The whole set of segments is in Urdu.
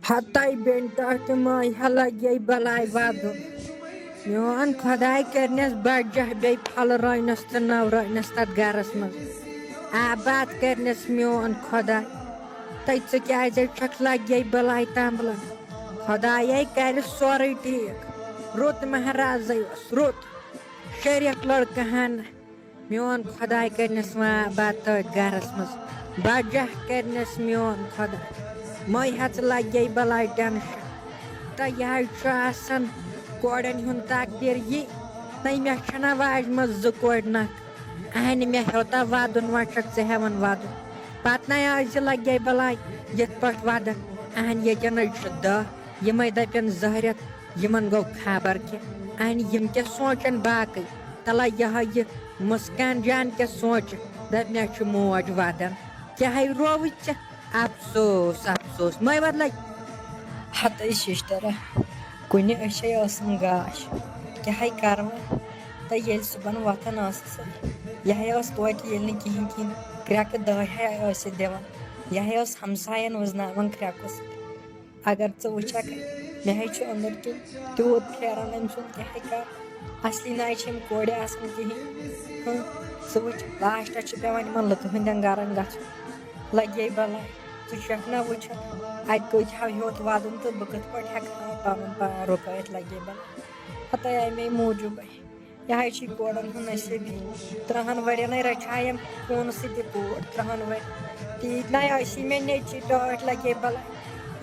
ہتائی بینٹا تو مائی ہلاگے بلائی وادن میون خدائی کرنس بجہ بی پھل رنس تو نو رنس تر گرس مز آباد کرنس میون خدا تی ژے چھکھ لگے بلائی تمبلن خدائے کر سورے ٹھیک رت مہراز رت شریف لڑکہ ہن میون خدائی کرنس و آباد تر گرس مز بجہ کرنس میون خدا مے ہچ لگے بلائی ٹینشن تو یہ کورن ہند تقدیر یہ تی مے چھنا واج مز زٕ کورِ نکھ اہنہِ مے ہیوتا ودُن وۄنۍ چھکھ ژٕ ہیوان ودُن پتہٕ نَے آز لگے بلائی یِتھ پٲٹھۍ ودن اہن ییٚتٮ۪ن نٔے چھُ دہ یِمے دپن 2 رٮ۪تھ یِمن گوٚو خبر کینٛہہ اہن یِم کیٛاہ سونٛچن باقٕے تلا یِہے یہِ مسکان جان کیٛاہ سونٛچہِ دپ مےٚ چھُ موج ودان کیٛاہ رووُے ژےٚ افسوس افسوس مے بدلے ہتٕے ششترا کُنہِ أچھے ٲسٕم گاش کیٛاہ کرٕ وۄنۍ تہٕ ییٚلہِ صُبحن وۄتھان ٲسٕس یِہے ٲس توتہِ ییٚلہِ نہٕ کِہیٖنۍ کِہیٖنۍ کرٛٮ۪کہٕ 10 ٲسِتھ دِوان یِہے ٲس ہمساین وٕزناوان کرٛٮ۪کہٕ سۭتۍ اگر ژٕ وٕچھکھ مےٚ ہے چھُ أنٛدٕرۍ کِنۍ تیوٗت پھیران أمۍ سُنٛد کیٛاہ کر اصلی نَے چھِ یِم کورِ آسان کِہیٖنۍ ژٕ وٕچھ لاسٹس چھِ پیٚوان یِمن لُکہٕ ہٕنٛدٮ۪ن گرن گژھُن لگے بلاے ژٕ چھکھ نا وٕچھان اتہِ کۭتِہو ہیوٚت ودُن تہٕ بہٕ کِتھ پٲٹھۍ ہٮ۪کہٕ ہا پنُن پان رُکٲیِتھ لگے بلاے ہتاے امے موٗجوٗبے یِہے چھِ کورن ہُنٛد نصیٖبی 3 ؤرین رچھایَم خوٗنہٕ سۭتۍ کوٗر 3 ؤری تیٖتۍ نَے ٲسی مےٚ نیٚچی ٹٲٹھۍ لگے بلاے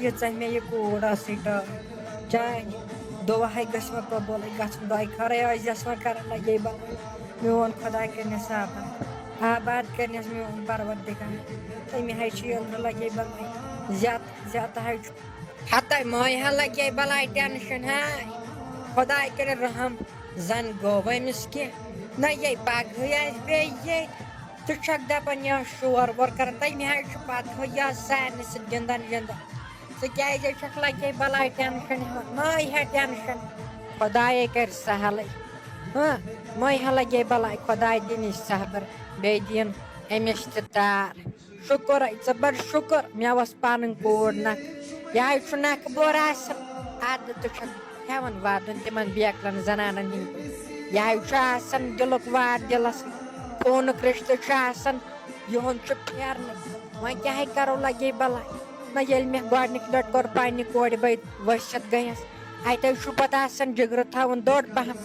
ییٖژاہ مےٚ یہِ کوٗر ٲسٕے ٹٲٹھ چانہِ دُعاے گٔژھۍ وۄنۍ قبوٗلٕے گژھُن دۄیہِ خٲرے ٲسۍزٮ۪س وۄنۍ کران لگے بلاے میون خۄدا کٔرنس آباد آباد کٔرنس میون پروردگار تٔمۍ ہے چھِ أنٛدرٕ لگے بلاے زیادٕ ہے چھُ ہتاے مے ہا لگے بلاے ٹینشن ہاے خۄداے کٔرِنۍ رحم زن گوٚو أمِس کینٛہہ نہ یے پگہٕے آسہِ بیٚیہِ ییٚتہِ ژٕ چھکھ دپان یہِ ٲس شور وور کران تٔمۍ ہے چھُ پتہٕ یہِ ٲس سارنٕے سۭتۍ گِنٛدان ژٕ کیٛازِ چھکھ لگے بلاے ٹینشن ہیوان مے ہے ٹینشن خۄدایے کرِ سہلٕے مے ہا لگے بلاے خۄداے دِنِس صبر بیٚیہِ دِیِن أمِس تہِ تار شُکُرے ژٕ بڑ شُکُر مےٚ ؤژھ پنٕنۍ کوٗر نکھٕ یِہے چھُ نکھٕ بوٚر آسان ادٕ ژٕ چھکھ ہیوان ودُن تِمن بیکلن زنانن ہِنٛدۍ یِہے چھُ آسان دِلُک وار دِلس خوٗنُک رِشتہٕ چھُ آسان یِہُنٛد چھُ پھیرنہٕ وۄنۍ کیٛاہ کرو لگے بلاے نہ ییٚلہِ مےٚ گۄڈنِکۍ لٹہِ کوٚر پننہِ کورِ ؤسِتھ گٔیس اتہِ چھُ پتہٕ آسان جگرٕ تھاوُن دوٚر پہم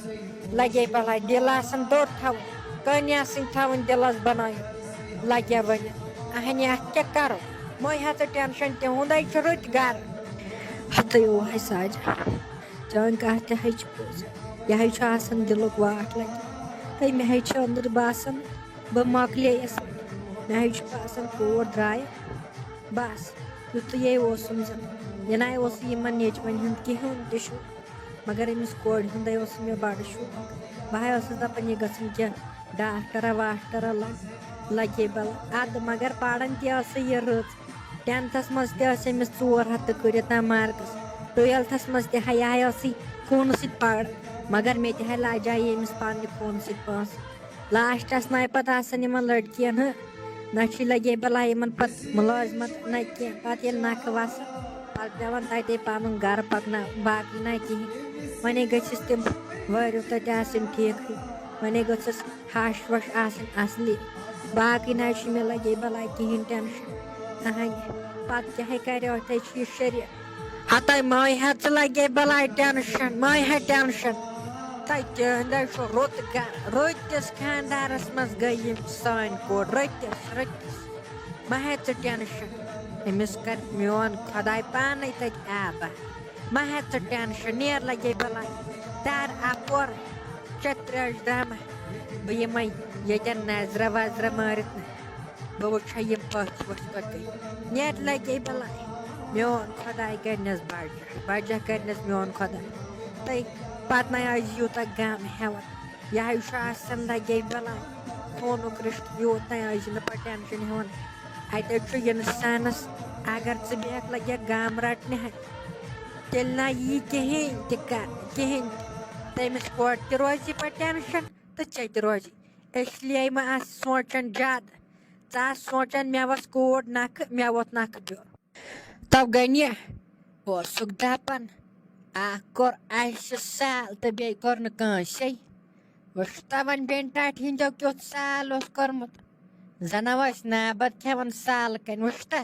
لگے بلاے دِل آسان دوٚر تھاوُن کٔنۍ آسٕنۍ تھاوٕنۍ دِلس بنٲیِتھ لگے ؤنِتھ اہنہِ اتھ کیٛاہ کرو مے ہا ژٕ ٹینشن تِہُنٛدے چھُ رٕتۍ گرٕ ہتٕے اوہے ساجا چٲنۍ کتھ تہِ ہے چھِ پوٚز یِہے چھُ آسان دِلُک واٹھ لگے تہٕ مےٚ ہے چھِ أنٛدرٕ باسان بہٕ مۄکلییس مےٚ ہے چھُ باسان کوٗر درٛایہِ بس یُتُے اوسُم زن یہِ نَے اوس یِمن نیچوٮ۪ن ہُنٛد کِہیٖنۍ تہِ شوق مگر أمِس کورِ ہُنٛدے اوس مےٚ بڑٕ شوق بہٕ ہے ٲسٕس دپان یہِ گژھن کینٛہہ ڈاکٹرا واکٹرا لگے بلاے ادٕ مگر پران تہِ ٲسٕے یہِ رٕژ 10تھس منٛز تہِ ٲسۍ أمِس 400 کٔرِتھ تام مارکٕس 12تھس منٛز تہِ ہے یہِ ٲسٕے خوٗنہٕ سۭتۍ پران مگر مےٚ تہِ ہے لاجایے أمِس پننہِ خوٗنہٕ سۭتۍ پونٛسہٕ لاسٹس نَے پتہٕ آسان یِمن لڑکِین نہ چھِ لگے بلاے یِمن پتہٕ مُلٲزمت نہ کینٛہہ پتہٕ ییٚلہِ نکھٕ وسان پتہٕ پیٚوان تتے پنُن گرٕ پکناوُن باقٕے نَے کِہیٖنۍ وۄنۍ گٔژھِس تِم وٲرِو تتہِ آسٕنۍ ٹھیٖکھٕے وۄنۍ گٔژھٕس ہش وش آسٕنۍ اصلی باقٕے نَے چھُ مےٚ لگے بلاے کِہیٖنۍ ٹینشن اہنہِ پتہٕ کیٛاہ کرِ ٲٹھے چھُ یہِ شریٖف ہتاے مے ہا ژٕ لگے بلاے ٹینشن مے ہا ٹینشن تتہِ تِہنٛدے چھُ رُت گرٕ رٔتِس خاندارس منٛز گٔے یِم سٲنۍ کوٗر رٔتِس مہ ہے ژٕ ٹینشن أمِس کر میون خۄداے پانے تتہِ آباد مہ ہے ژٕ ٹینشن نیر لگے بلاے در اپورے ژےٚ ترٛٲش درٛمہ بہٕ یِمے ییٚتٮ۪ن نظرا وظرا مٲرِتھ نہٕ بہٕ وٕچھے یِم پٔژھۍ ؤژھۍ کوٚت گٔے نیر لگے بلاے میون خۄداے کرنس بجہ کرنس میون خۄداے تہٕ پتہٕ نَے ٲسۍ یوٗتاہ غم ہیوان یِہے چھُ آسان لگے بلاے خوٗنُک رِشتہٕ یوٗت نَے ٲسۍ نہٕ پتہٕ ٹینشن ہیوان اتہِ چھُ انسانس اگر ژٕ بیٚہکھ لگکھ غم رٹنہِ تیٚلہِ نَے یی کِہیٖنۍ تہِ کرنہٕ کِہیٖنۍ تہِ تٔمِس کورِ تہِ روزی پتہٕ ٹینشن تہٕ ژےٚ تہِ روزی اس لیے ما سوچان زیادہ ژٕ سوچان مےٚ وس کوٗر نکھٕ مےٚ ووت نکھٕ بیول تو گٔے اوسُکھ دپان اکھ کوٚر اسہِ سال تہٕ بیٚیہِ کوٚر نہٕ کٲنٛسے وٕچھتا وۄنۍ بیٚنہِ ٹاٹہِ ہِنٛدیو کیُتھ سال اوس کوٚرمُت زنہ ٲسۍ نابد کھٮ۪وان سالہٕ کَنۍ وٕچھتا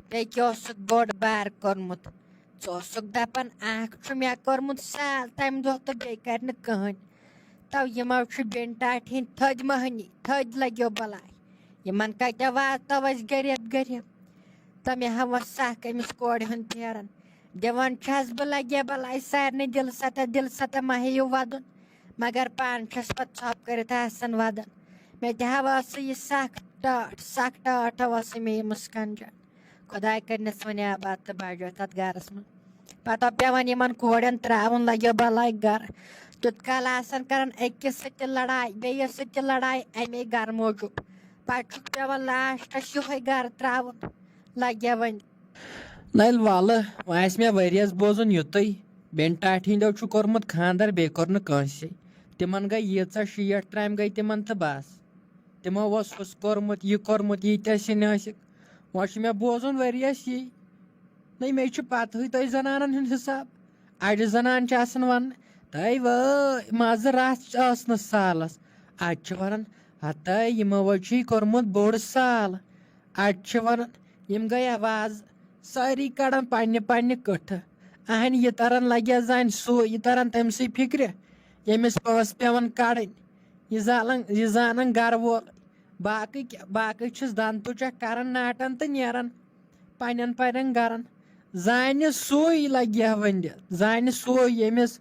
بیٚیہِ کیٛاہ اوسُکھ بوٚڑ بار کوٚرمُت ژٕ اوسُکھ دپان اکھ چھُ مےٚ کوٚرمُت سال تمہِ دۄہ تہٕ بیٚیہِ کرِ نہٕ کٕہٕنۍ تو یِمو چھِ بیٚنہِ ٹاٹہِ ہِنٛدۍ تھٔدۍ مٔہنی تھٔدۍ لگیو بلاے یِمن کتیو واتو أسۍ غریٖب غریٖب تہٕ مےٚ ہاوس سکھ أمِس کورِ ہُنٛد پھیران دِوان چھس بہٕ لگے بلاے سارنٕے دل ستا ما ہیٚیِو ودُن مگر پانہٕ چھس پتہٕ ژھۄپ کٔرِتھ آسان ودان مےٚ تہِ ہاواسہٕ یہِ سکھ ٹاٹھ ہاواسہٕ مےٚ یہِ مُسکان جان خۄداے کٔرنَس وۄنۍ آباد تہٕ بجو تتھ گرس منٛز پتہٕ پیوان یِمن کورٮ۪ن تراوُن لگیو بلاے گرٕ تیُت کال آسان کران أکِس سۭتۍ تہِ لڑاے بیٚیِس سۭتۍ تہِ لڑاے اَمے گرٕ موٗجوٗب پتہٕ چھُکھ پیوان لاسٹس یِہوے گرٕ تراوُن لگیا وۄنۍ نل ولہٕ وۄنۍ آسہِ مےٚ ؤریس بوزُن یُتُے بیٚنہِ ٹاٹہِ ہِنٛدیو چھُ کوٚرمُت خاندر بیٚیہِ کوٚر نہٕ کٲنٛسے تِمن گٔے ییٖژاہ 60 ترامہِ گٔے تِمن تہٕ بس تِمو اوس ہُس کوٚرمُت یہِ کوٚرمُت ییٖتیاہ سِنۍ ٲسِکھ وۄنۍ چھُ مےٚ بوزُن ؤریس یی نٔے مےٚ چھُ پتہٕے تۄہہِ زنانن ہُنٛد حساب اڑِ زنان چھِ آسان وننہٕ تٔے وٲے مزٕ رژھ ٲس نہٕ سالس اَڑِ چھِ ونان ہتٲے یِمو حظ چھُے کوٚرمُت بوٚڑ سال اَڑِ چھِ ونان یِم گٔے آواز سٲری کڑان پننہِ پننہِ کٕٹھٕ اہنہِ یہِ تران لگیا زانہِ سُے یہِ تران تٔمسٕے فکرِ ییٚمِس پونٛسہٕ پیوان کڑٕنۍ یہِ زانان گرٕ وول باقٕے چھِس دن تُجکھ کران ناٹن تہٕ نیران پننٮ۪ن پننٮ۪ن گرن زانہِ سُے لگیا وۄنۍ دِتھ زانہِ سُے ییٚمِس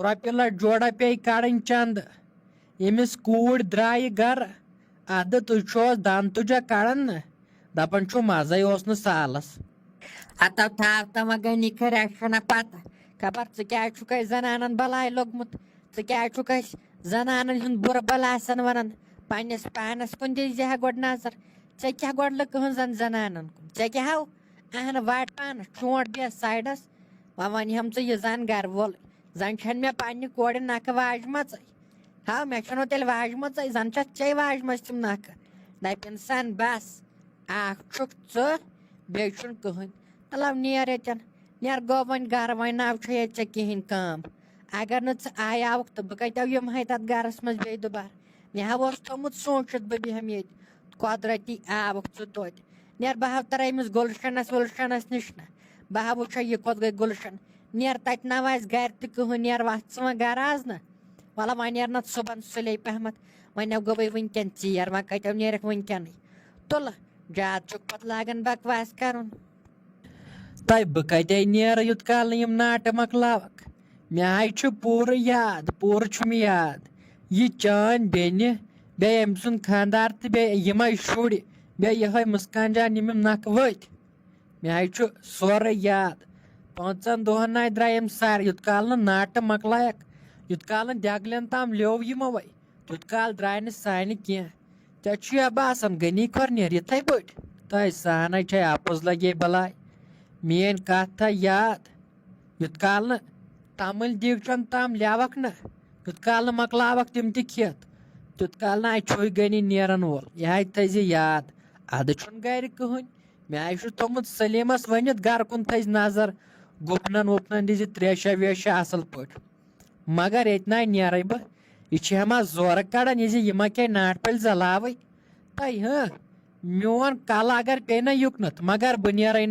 رۄپیہِ لٹھ جوڑا پیٚیہِ کڑٕنۍ چندٕ ییٚمِس کوٗر درٛایہِ گرٕ ادٕ تُہۍ چھُ حظ دن تُجکھ کڑان نہ دپان چھُ مزے اوس نہٕ سالس ہتو تھاو تہٕ وۄنۍ گٔے نِکھٕ رچھنہ پتہ خبر ژٕ کیٛازِ چھُکھ اسہِ زنانن بلاے لوٚگمُت ژٕ کیٛازِ چھُکھ اسہِ زنانن ہُنٛد بُرٕ بل آسان ونان پننِس پانس کُن دِزِ ہا گۄڈٕ نظر ژےٚ کیٛاہ گۄڈٕ کٕہٕنٛزن زنانن کُن ژےٚ کیٛاہ ہاو اہنہٕ واٹ پانس چونٛٹھ بیٚہہ سایڈس وۄنۍ ونہِ ہم ژٕ یہِ زن گرٕ وولٕے زن چھنہٕ مےٚ پننہِ کورِ نکھٕ واجمژے ہاو مےٚ چھنو تیٚلہِ واجمژے زن چھتھ ژے واجمژ تِم نکھٕ دپہِ انسان بس اکھ چھُکھ ژٕ بیٚیہِ چھُنہٕ کٕہٕنۍ مطلب نیر ییٚتٮ۪ن نیر گوٚو وۄنۍ گرٕ وۄنۍ نو چھے ییٚتہِ ژےٚ کِہیٖنۍ کٲم اگر نہٕ ژٕ آیاوُکھ تہٕ بہٕ کتیو یِمہٕ ہے تتھ گرس منٛز بیٚیہِ دُبارٕ مےٚ ہا اوس تھوٚمُت سوٗنٛچِتھ بہٕ بیٚہمہٕ ییٚتہِ قۄدرتی آوُکھ ژٕ توتہِ نیر بہٕ ہاو ترا أمِس گُلشنس وُلشنس نِش نہ بہٕ ہا وٕچھے یہِ کوٚت گٔے گُلشن نیر تتہِ نہ آسہِ گرِ تہِ کٕہٕنۍ نیر وتھ ژٕ وۄنۍ گرٕ آز نہ وَلہٕ وۄنۍ نیر نتہٕ صُبحن سُلے پہمتھ وۄنۍ گوٚوٕے وٕنکٮ۪ن ژیر وۄنۍ کتیو نیرکھ وٕنکٮ۪نٕے تُلہٕ زیادٕ چھُکھ پتہٕ لاگان بکواس کرُن تۄہہِ بہٕ کتے نیرٕ یُت کال نہٕ یِم ناٹہٕ مۄکلاوکھ مےٚ ہاے چھُ پوٗرٕ یاد پوٗرٕ چھُ مےٚ یاد یہِ چٲنۍ بیٚنہِ بیٚیہِ أمۍ سُنٛد خانٛدار تہٕ بیٚیہِ یِمے شُرۍ بیٚیہِ یِہوے مُسکان جان یِم نکھٕ ؤتھۍ مےٚ ہاے چھُ سورُے یاد 5 دۄہن ناے درٛاے یِم سارے یُت کال نہٕ ناٹہٕ مۄکلایکھ یُت کال نہٕ دٮ۪گلٮ۪ن تام لیوٚو یِموے تیُت کال درٛاے نہٕ سانہِ کینٛہہ ژےٚ چھُ یا باسان غنی کھۄرنیر یِتھٕے پٲٹھۍ تۄہہِ سہانٕے چھے اپُز لگے بلاے میٲنۍ کتھ تھاو یاد یُت کال نہٕ تمٕلۍ دیٖگچن تام لیوکھ نہ یُت کال نہٕ مۄکلاوکھ تِم تہِ کھٮ۪تھ تیُت کال نہٕ چھُے غنی نیرن وول یہِ ہاے تھٲیزِ یاد ادٕ چھُنہٕ گرِ کٕہٕنۍ مےٚ ہاے چھُ تھوٚمُت سلیٖمس ؤنِتھ گرٕ کُن تھٲیزِ نظر گُپنن وُپنن دِزِ تریشا ویشا اصل پٲٹھۍ مگر ییٚتہِ ناے نیرے بہٕ یہِ چھِ ہما زورٕ کڑان یہِ زِ یہِ ما کیٛاہ ناٹہٕ پٔلۍ زلاوٕے تۄہہِ میون کلہٕ اگر پیٚیہِ نہ یُکنتھ مگر بہٕ نیرے